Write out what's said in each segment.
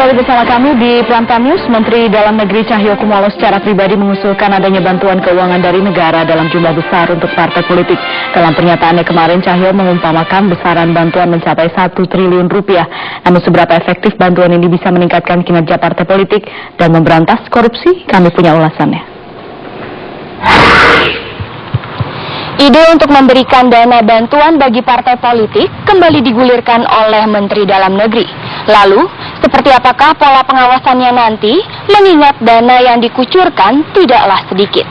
kembali bersama kami di Prime News. Menteri Dalam Negeri Cahyokumolo secara pribadi mengusulkan adanya bantuan keuangan dari negara dalam jumlah besar untuk partai politik. Dalam pernyataannya kemarin, Cahyo mengumpamakan besaran bantuan mencapai 1 triliun rupiah. Namun seberapa efektif bantuan ini bisa meningkatkan kinerja partai politik dan memberantas korupsi? Kami punya ulasannya. Ide untuk memberikan dana bantuan bagi partai politik kembali digulirkan oleh Menteri Dalam Negeri. Lalu, seperti apakah pola pengawasannya nanti, mengingat dana yang dikucurkan tidaklah sedikit.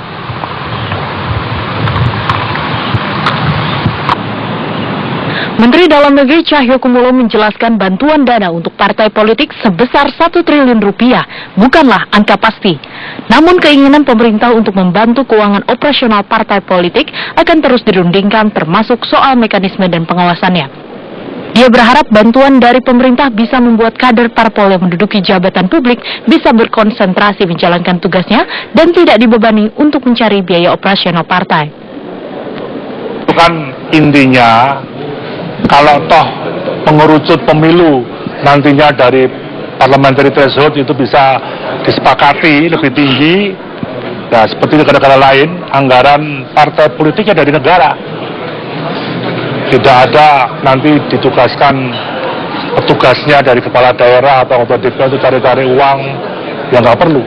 Menteri Dalam Negeri Cahyokumolo menjelaskan bantuan dana untuk partai politik sebesar 1 triliun rupiah bukanlah angka pasti. Namun keinginan pemerintah untuk membantu keuangan operasional partai politik akan terus dirundingkan termasuk soal mekanisme dan pengawasannya. Dia berharap bantuan dari pemerintah bisa membuat kader parpol yang menduduki jabatan publik bisa berkonsentrasi menjalankan tugasnya dan tidak dibebani untuk mencari biaya operasional partai. Bukan intinya, kalau toh mengerucut pemilu nantinya dari parliamentary threshold itu bisa disepakati lebih tinggi, nah seperti negara-negara lain, anggaran partai politiknya dari negara. Tidak ada nanti ditugaskan petugasnya dari kepala daerah atau anggota DPR untuk cari-cari uang yang nggak perlu.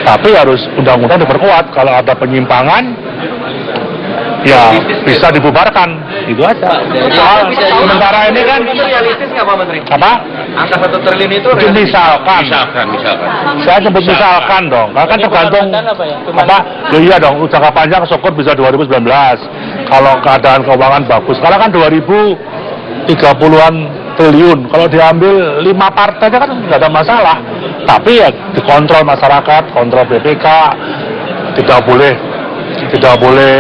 Tapi harus undang-undang diperkuat, kalau ada penyimpangan ya bisa dibubarkan, itu aja. Sementara ini kan realistis nggak Pak Menteri? Apa? Angka 1 triliun itu misalkan. Saya sebut misalkan dong, karena kan tergantung apa? Loh iya dong, jangka panjang syukur bisa 2019. Kalau keadaan keuangan bagus, sekarang kan 2030-an triliun. Kalau diambil 5 partai kan nggak ada masalah. Tapi ya dikontrol masyarakat, kontrol BPK, tidak boleh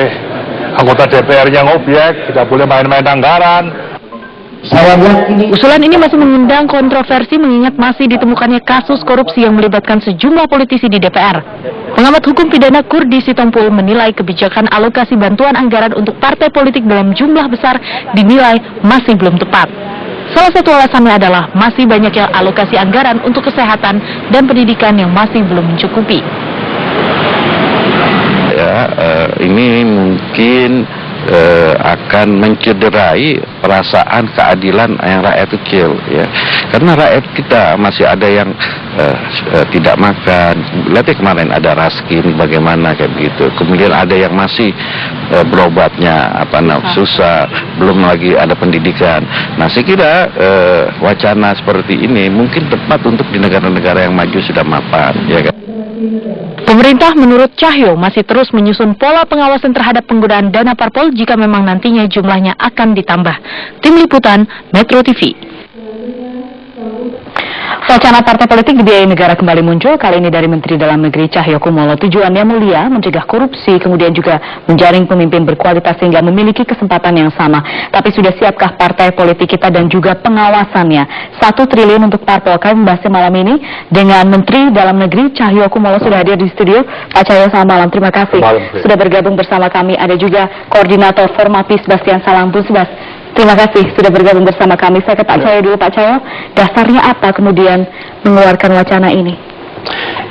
anggota DPR yang objek, tidak boleh main-main anggaran. Usulan ini masih mengundang kontroversi mengingat masih ditemukannya kasus korupsi yang melibatkan sejumlah politisi di DPR. Pengamat hukum pidana Kurdi Sitompul menilai kebijakan alokasi bantuan anggaran untuk partai politik dalam jumlah besar dinilai masih belum tepat. Salah satu alasannya adalah masih banyaknya alokasi anggaran untuk kesehatan dan pendidikan yang masih belum mencukupi. Ini mungkin akan mencederai perasaan keadilan yang rakyat kecil, ya. Karena rakyat kita masih ada yang tidak makan. Lihat ya kemarin ada raskin, bagaimana kayak begitu. Kemudian ada yang masih berobatnya susah, belum lagi ada pendidikan. Nah, saya kira wacana seperti ini mungkin tepat untuk di negara-negara yang maju sudah mapan, ya kan. Pemerintah menurut Cahyo masih terus menyusun pola pengawasan terhadap penggunaan dana parpol jika memang nantinya jumlahnya akan ditambah. Tim Liputan, Metro TV. Wacana partai politik dibiayai negara kembali muncul, kali ini dari Menteri Dalam Negeri Cahyokumolo. Tujuannya mulia, mencegah korupsi, kemudian juga menjaring pemimpin berkualitas sehingga memiliki kesempatan yang sama. Tapi sudah siapkah partai politik kita dan juga pengawasannya? 1 triliun untuk parpol. Kami membahasnya malam ini dengan Menteri Dalam Negeri Cahyokumolo sudah hadir di studio. Pak Cahyo, selamat malam. Terima kasih sudah bergabung bersama kami. Ada juga Koordinator Formapi Sebastian Salambun. Terima kasih sudah bergabung bersama kami. Saya ke Pak Cahyo dulu. Pak Cahyo, dasarnya apa kemudian mengeluarkan wacana ini?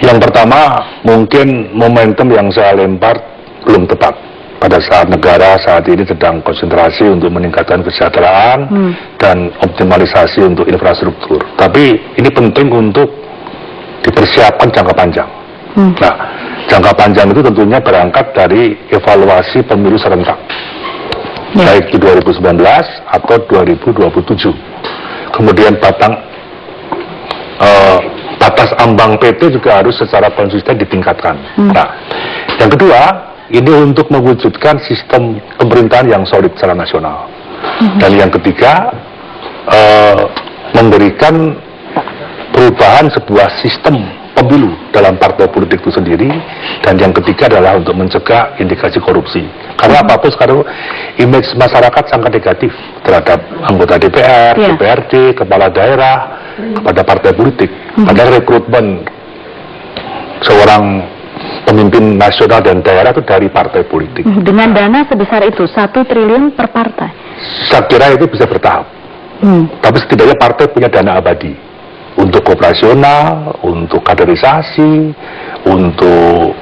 Yang pertama, mungkin momentum yang saya lempar belum tepat. Pada saat negara saat ini sedang konsentrasi untuk meningkatkan kesejahteraan dan optimalisasi untuk infrastruktur. Tapi ini penting untuk dipersiapkan jangka panjang. Nah, jangka panjang itu tentunya berangkat dari evaluasi pemilu serentak. Baik di 2019 atau 2027. Kemudian batas ambang PT juga harus secara konsisten ditingkatkan. Nah, yang kedua, ini untuk mewujudkan sistem pemerintahan yang solid secara nasional. Dan yang ketiga, memberikan perubahan sebuah sistem pemilu dalam partai politik itu sendiri, dan yang ketiga adalah untuk mencegah indikasi korupsi. Karena apapun sekarang image masyarakat sangat negatif terhadap anggota DPR, DPRD, kepala daerah, kepada partai politik. Padahal rekrutmen seorang pemimpin nasional dan daerah itu dari partai politik. Dengan dana sebesar itu, 1 triliun per partai. Saya kira itu bisa bertahap. Tapi setidaknya partai punya dana abadi. untuk operasional, untuk kaderisasi, untuk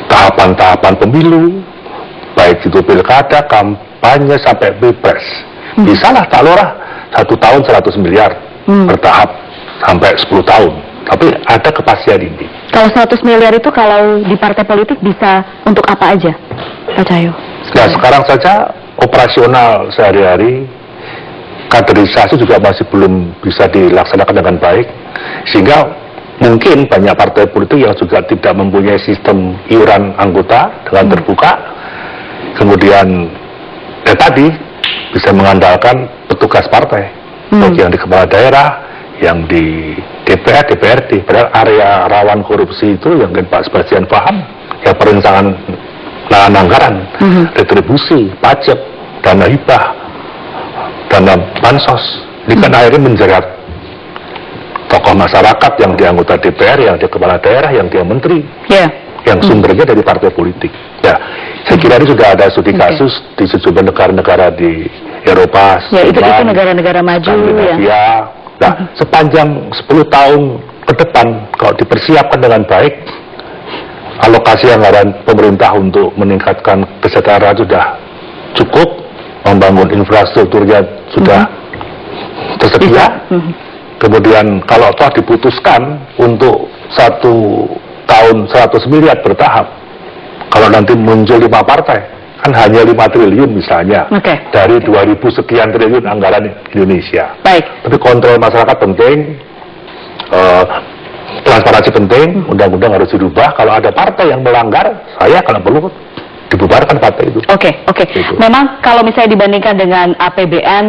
tahapan-tahapan pemilu, baik itu pilkada, kampanye sampai pilpres. Bisalah tak lurah 1 tahun 100 miliar bertahap sampai 10 tahun. Tapi ada kepastian ini. Kalau 100 miliar itu kalau di partai politik bisa untuk apa aja, Pak Cahyo? Nah, sekarang saja operasional sehari-hari, kaderisasi juga masih belum bisa dilaksanakan dengan baik, sehingga mungkin banyak partai politik yang juga tidak mempunyai sistem iuran anggota dengan terbuka. Kemudian tadi bisa mengandalkan petugas partai, baik yang di kepala daerah, yang di DPR, DPRD. Padahal area rawan korupsi itu yang Pak Sebastian paham, ya perencanaan anggaran, retribusi, pajak, dana hibah, dana bansos. Ini kan akhirnya menjerat tokoh masyarakat yang di anggota DPR, yang di kepala daerah, yang dia menteri, yang sumbernya dari partai politik. Ya, saya kira ini sudah ada studi kasus di sejumlah negara-negara di Eropa, ya, itu negara-negara maju ya. Nah, sepanjang 10 tahun ke depan kalau dipersiapkan dengan baik, alokasi anggaran pemerintah untuk meningkatkan kesejahteraan sudah cukup, membangun infrastrukturnya sudah tersedia. Kemudian kalau toh diputuskan untuk 1 tahun 100 miliar bertahap, kalau nanti muncul 5 partai, kan hanya 5 triliun misalnya, dari 2000 sekian triliun anggaran Indonesia. Baik. Tapi kontrol masyarakat penting, transparansi penting, undang-undang harus dirubah. Kalau ada partai yang melanggar, saya kalau perlu dibubarkan partai itu. Oke. Gitu. Memang kalau misalnya dibandingkan dengan APBN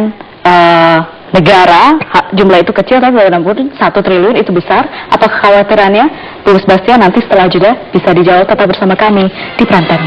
negara, jumlah itu kecil, tapi 1 triliun itu besar. Apa kekhawatirannya? Bu Sebastian nanti setelah juga bisa dijawab, tetap bersama kami di Prime Time.